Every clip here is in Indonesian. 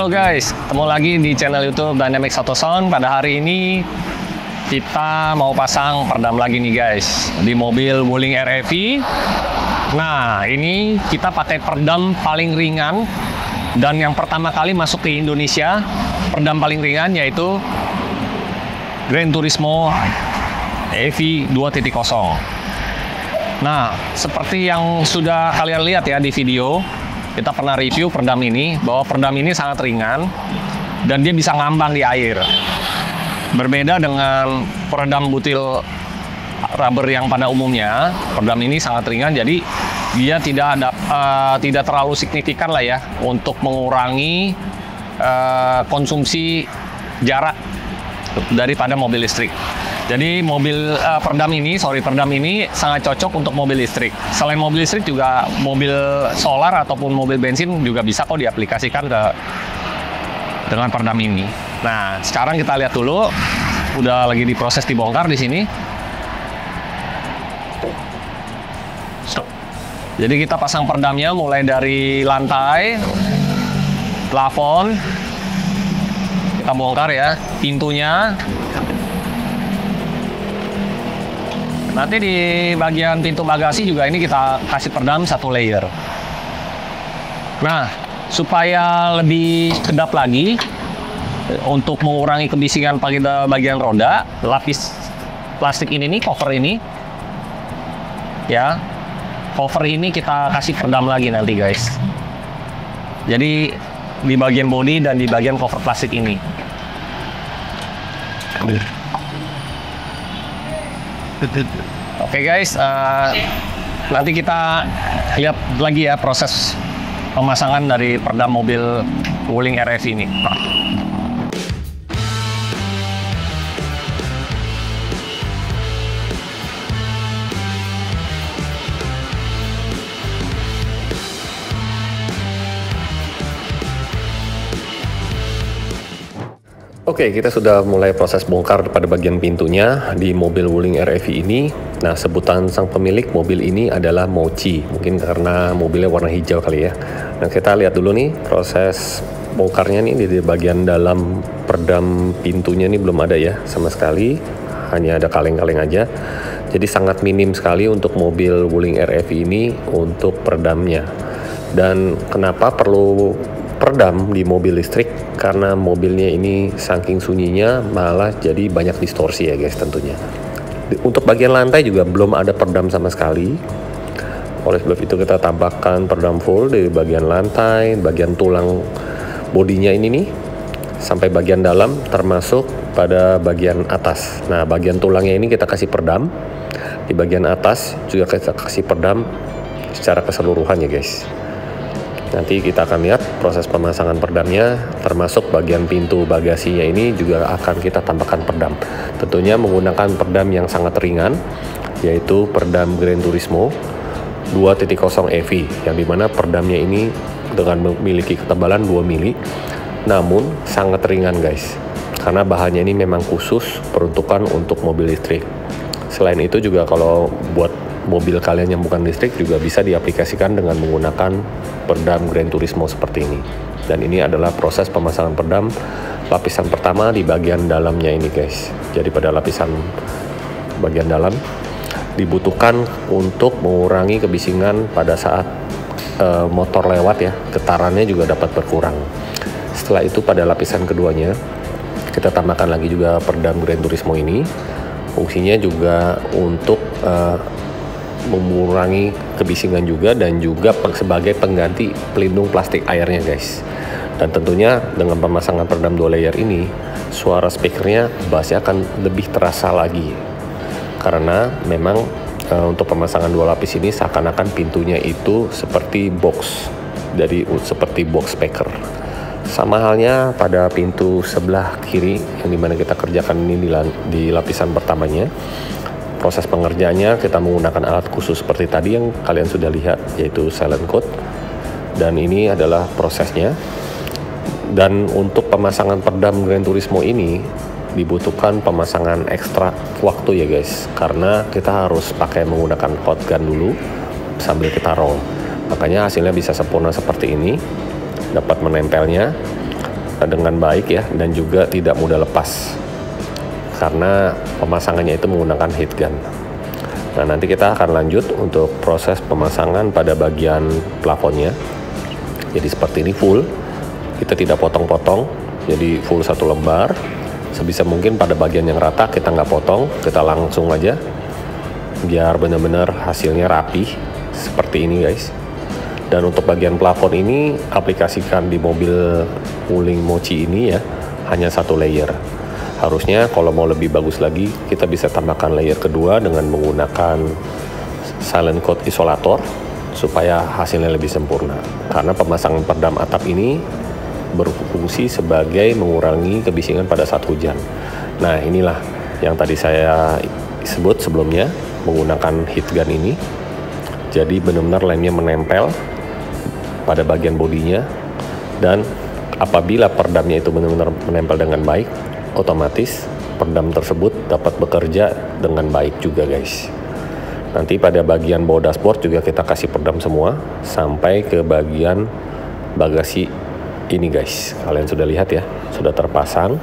Halo guys, ketemu lagi di channel YouTube Dynamics Auto Sound. Pada hari ini kita mau pasang peredam lagi nih guys di mobil Wuling REV. Nah, ini kita pakai peredam paling ringan dan yang pertama kali masuk ke Indonesia, peredam paling ringan yaitu Gran Turismo EV 2.0. Nah, seperti yang sudah kalian lihat ya di video, kita pernah review peredam ini, bahwa peredam ini sangat ringan dan dia bisa ngambang di air. Berbeda dengan peredam butil rubber yang pada umumnya, peredam ini sangat ringan, jadi dia tidak terlalu signifikan lah ya untuk mengurangi konsumsi jarak daripada mobil listrik. Jadi peredam ini sangat cocok untuk mobil listrik. Selain mobil listrik juga mobil solar ataupun mobil bensin juga bisa kok diaplikasikan dengan peredam ini. Nah, sekarang kita lihat dulu, udah lagi diproses dibongkar di sini. Stop. Jadi kita pasang peredamnya mulai dari lantai, plafon, kita bongkar ya, pintunya. Nanti di bagian pintu bagasi juga ini kita kasih peredam satu layer. Nah, supaya lebih kedap lagi untuk mengurangi kebisingan pada bagian roda, lapis plastik ini nih, cover ini ya, cover ini kita kasih peredam lagi nanti guys. Jadi di bagian bodi dan di bagian cover plastik ini. Oke guys, nanti kita lihat lagi ya proses pemasangan dari peredam mobil Wuling REV ini. Oke, kita sudah mulai proses bongkar pada bagian pintunya di mobil Wuling REV ini. Nah, sebutan sang pemilik mobil ini adalah Mochi. Mungkin karena mobilnya warna hijau kali ya. Nah, kita lihat dulu nih proses bongkarnya nih di bagian dalam peredam pintunya nih belum ada ya sama sekali. Hanya ada kaleng-kaleng aja. Jadi sangat minim sekali untuk mobil Wuling REV ini untuk peredamnya. Dan kenapa perlu peredam di mobil listrik? Karena mobilnya ini saking sunyinya malah jadi banyak distorsi ya guys tentunya. Untuk bagian lantai juga belum ada peredam sama sekali. Oleh sebab itu kita tambahkan peredam full di bagian lantai, bagian tulang bodinya ini nih, sampai bagian dalam termasuk pada bagian atas. Nah, bagian tulangnya ini kita kasih peredam. Di bagian atas juga kita kasih peredam secara keseluruhan ya guys. Nanti kita akan lihat proses pemasangan peredamnya, termasuk bagian pintu bagasinya ini juga akan kita tambahkan peredam. Tentunya menggunakan peredam yang sangat ringan, yaitu peredam Gran Turismo 2.0 EV, yang dimana peredamnya ini dengan memiliki ketebalan 2 mili, namun sangat ringan guys, karena bahannya ini memang khusus peruntukan untuk mobil listrik. Selain itu juga kalau buat mobil kalian yang bukan listrik juga bisa diaplikasikan dengan menggunakan peredam Gran Turismo seperti ini. Dan ini adalah proses pemasangan peredam lapisan pertama di bagian dalamnya ini guys. Jadi pada lapisan bagian dalam dibutuhkan untuk mengurangi kebisingan pada saat motor lewat ya, getarannya juga dapat berkurang. Setelah itu pada lapisan keduanya kita tambahkan lagi juga peredam Gran Turismo ini. Fungsinya juga untuk mengurangi kebisingan juga dan juga sebagai pengganti pelindung plastik airnya guys. Dan tentunya dengan pemasangan peredam 2 layer ini, suara speakernya bassnya akan lebih terasa lagi, karena memang untuk pemasangan 2 lapis ini seakan-akan pintunya itu seperti box speaker. Sama halnya pada pintu sebelah kiri yang dimana kita kerjakan ini di lapisan pertamanya. Proses pengerjaannya kita menggunakan alat khusus seperti tadi yang kalian sudah lihat, yaitu silent code. Dan ini adalah prosesnya. Dan untuk pemasangan peredam Gran Turismo ini dibutuhkan pemasangan ekstra waktu ya guys, karena kita harus pakai menggunakan hot gun dulu sambil kita roll. Makanya hasilnya bisa sempurna seperti ini, dapat menempelnya. dengan baik ya, dan juga tidak mudah lepas karena pemasangannya itu menggunakan heat gun. Nah, nanti kita akan lanjut untuk proses pemasangan pada bagian plafonnya. Jadi seperti ini full, kita tidak potong-potong, jadi full satu lembar. Sebisa mungkin pada bagian yang rata kita nggak potong, kita langsung aja biar benar-benar hasilnya rapi seperti ini guys. Dan untuk bagian plafon ini aplikasikan di mobil Wuling Mochi ini ya, hanya satu layer. Harusnya kalau mau lebih bagus lagi, kita bisa tambahkan layer kedua dengan menggunakan silent coat isolator supaya hasilnya lebih sempurna. Karena pemasangan peredam atap ini berfungsi sebagai mengurangi kebisingan pada saat hujan. Nah, inilah yang tadi saya sebut sebelumnya menggunakan heat gun ini. Jadi benar-benar lemnya menempel pada bagian bodinya, dan apabila peredamnya itu benar-benar menempel dengan baik, otomatis peredam tersebut dapat bekerja dengan baik juga guys. Nanti pada bagian bawah dashboard juga kita kasih peredam semua sampai ke bagian bagasi ini guys. Kalian sudah lihat ya, sudah terpasang,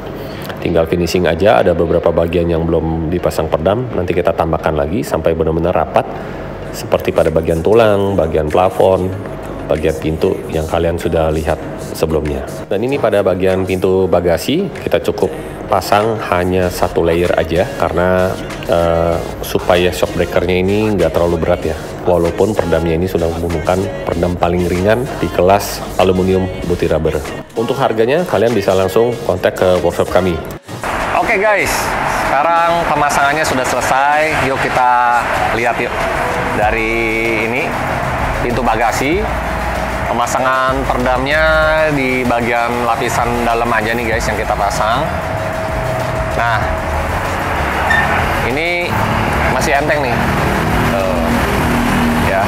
tinggal finishing aja. Ada beberapa bagian yang belum dipasang peredam, nanti kita tambahkan lagi sampai benar-benar rapat seperti pada bagian tulang, bagian plafon, bagian pintu yang kalian sudah lihat sebelumnya. Dan ini pada bagian pintu bagasi kita cukup pasang hanya satu layer aja karena supaya shock breakernya ini nggak terlalu berat ya. Walaupun peredamnya ini sudah menggunakan peredam paling ringan di kelas aluminium multi rubber. Untuk harganya kalian bisa langsung kontak ke workshop kami. Oke guys, sekarang pemasangannya sudah selesai. Yuk kita lihat yuk dari ini pintu bagasi. Pemasangan peredamnya di bagian lapisan dalam aja nih guys yang kita pasang. Nah, ini masih enteng nih, ya,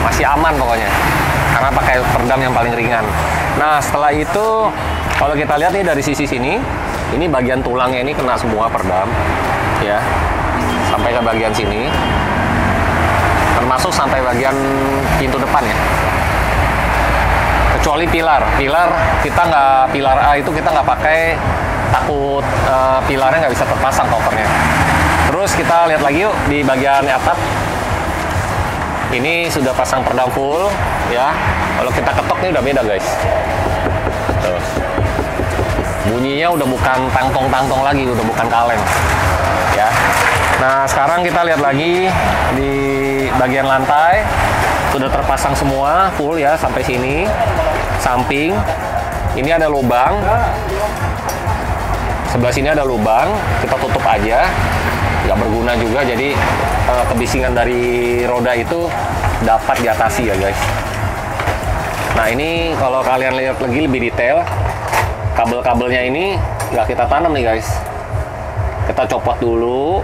masih aman pokoknya, karena pakai peredam yang paling ringan. Nah, setelah itu kalau kita lihat nih dari sisi sini, ini bagian tulangnya ini kena semua peredam, ya, sampai ke bagian sini. Termasuk sampai bagian pintu depan ya, kecuali pilar kita nggak, pilar A itu kita nggak pakai, takut pilarnya nggak bisa terpasang covernya. Terus kita lihat lagi yuk di bagian atap, ini sudah pasang peredam full ya. Kalau kita ketok nih udah beda guys. Tuh. Bunyinya udah bukan tangtong-tangtong lagi, udah bukan kaleng ya. Nah, sekarang kita lihat lagi di bagian lantai sudah terpasang semua full ya sampai sini. Samping ini ada lubang, sebelah sini ada lubang, kita tutup aja, nggak berguna juga, jadi kebisingan dari roda itu dapat diatasi ya guys. Nah, ini kalau kalian lihat lagi lebih detail, kabel-kabelnya ini nggak kita tanam nih guys, kita copot dulu.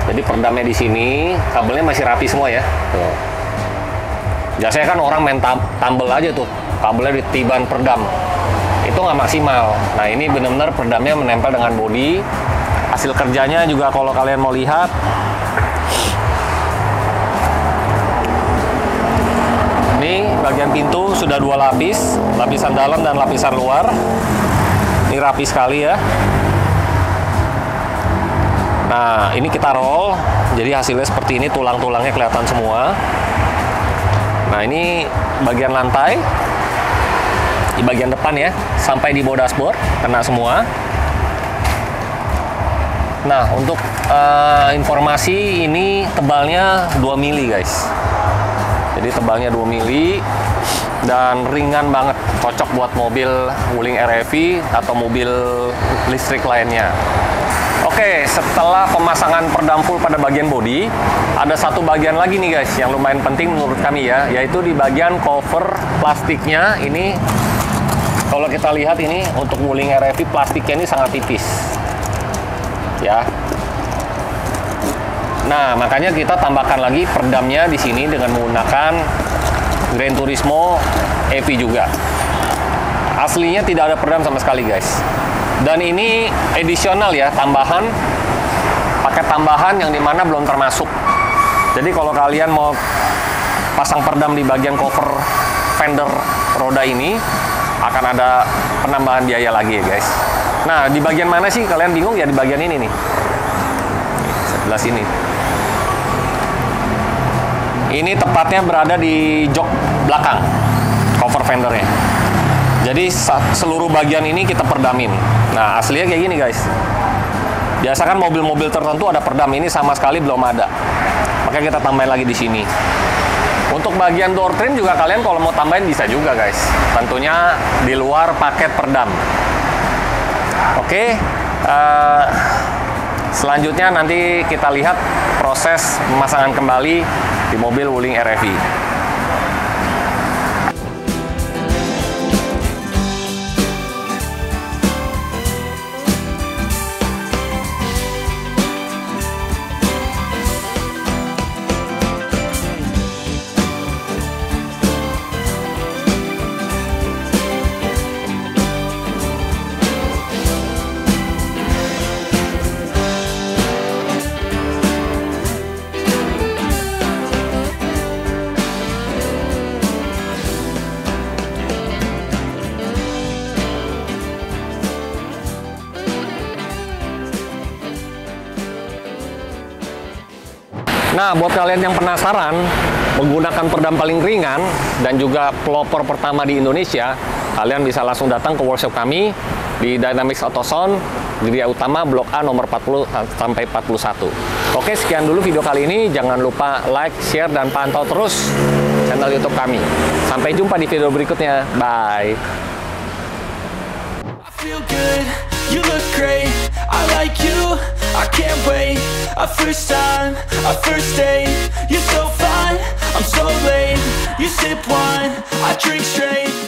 Jadi peredamnya di sini, kabelnya masih rapi semua ya. Tuh. Biasanya kan orang main tambel aja tuh, kabelnya ditiban peredam. Itu nggak maksimal. Nah, ini benar-benar peredamnya menempel dengan bodi. Hasil kerjanya juga kalau kalian mau lihat, ini bagian pintu sudah 2 lapis, lapisan dalam dan lapisan luar. Ini rapi sekali ya. Nah, ini kita roll, jadi hasilnya seperti ini, tulang-tulangnya kelihatan semua. Nah, ini bagian lantai, di bagian depan ya, sampai di bawah dashboard, kena semua. Nah, untuk informasi ini tebalnya 2 mili guys. Jadi tebalnya 2 mili dan ringan banget, cocok buat mobil Wuling REV atau mobil listrik lainnya. Oke, setelah pemasangan peredam full pada bagian bodi, ada satu bagian lagi nih guys yang lumayan penting menurut kami ya, yaitu di bagian cover plastiknya. Ini kalau kita lihat ini untuk Wuling REV plastiknya ini sangat tipis ya. Nah, makanya kita tambahkan lagi peredamnya di sini dengan menggunakan Gran Turismo EV juga. Aslinya tidak ada peredam sama sekali guys. Dan ini edisional ya, tambahan, paket tambahan yang dimana belum termasuk. Jadi kalau kalian mau pasang peredam di bagian cover fender roda ini, akan ada penambahan biaya lagi ya guys. Nah, di bagian mana sih kalian bingung ya? Di bagian ini nih, sebelah sini. Ini tepatnya berada di jok belakang cover fendernya. Jadi seluruh bagian ini kita perdamin. Nah, aslinya kayak gini guys. Biasa kan mobil-mobil tertentu ada perdam, ini sama sekali belum ada. Makanya kita tambahin lagi di sini. Untuk bagian door trim juga kalian kalau mau tambahin bisa juga guys. Tentunya di luar paket perdam. Oke, selanjutnya nanti kita lihat proses pemasangan kembali di mobil Wuling RFI. Nah, buat kalian yang penasaran menggunakan perdam paling ringan dan juga pelopor pertama di Indonesia, kalian bisa langsung datang ke workshop kami di Dynamics Auto Sound, Geria Utama, Blok A nomor 40 sampai 41. Oke, sekian dulu video kali ini. Jangan lupa like, share, dan pantau terus channel YouTube kami. Sampai jumpa di video berikutnya. Bye. You look great, I like you, I can't wait. A first time, a first date. You're so fine, I'm so late. You sip wine, I drink straight.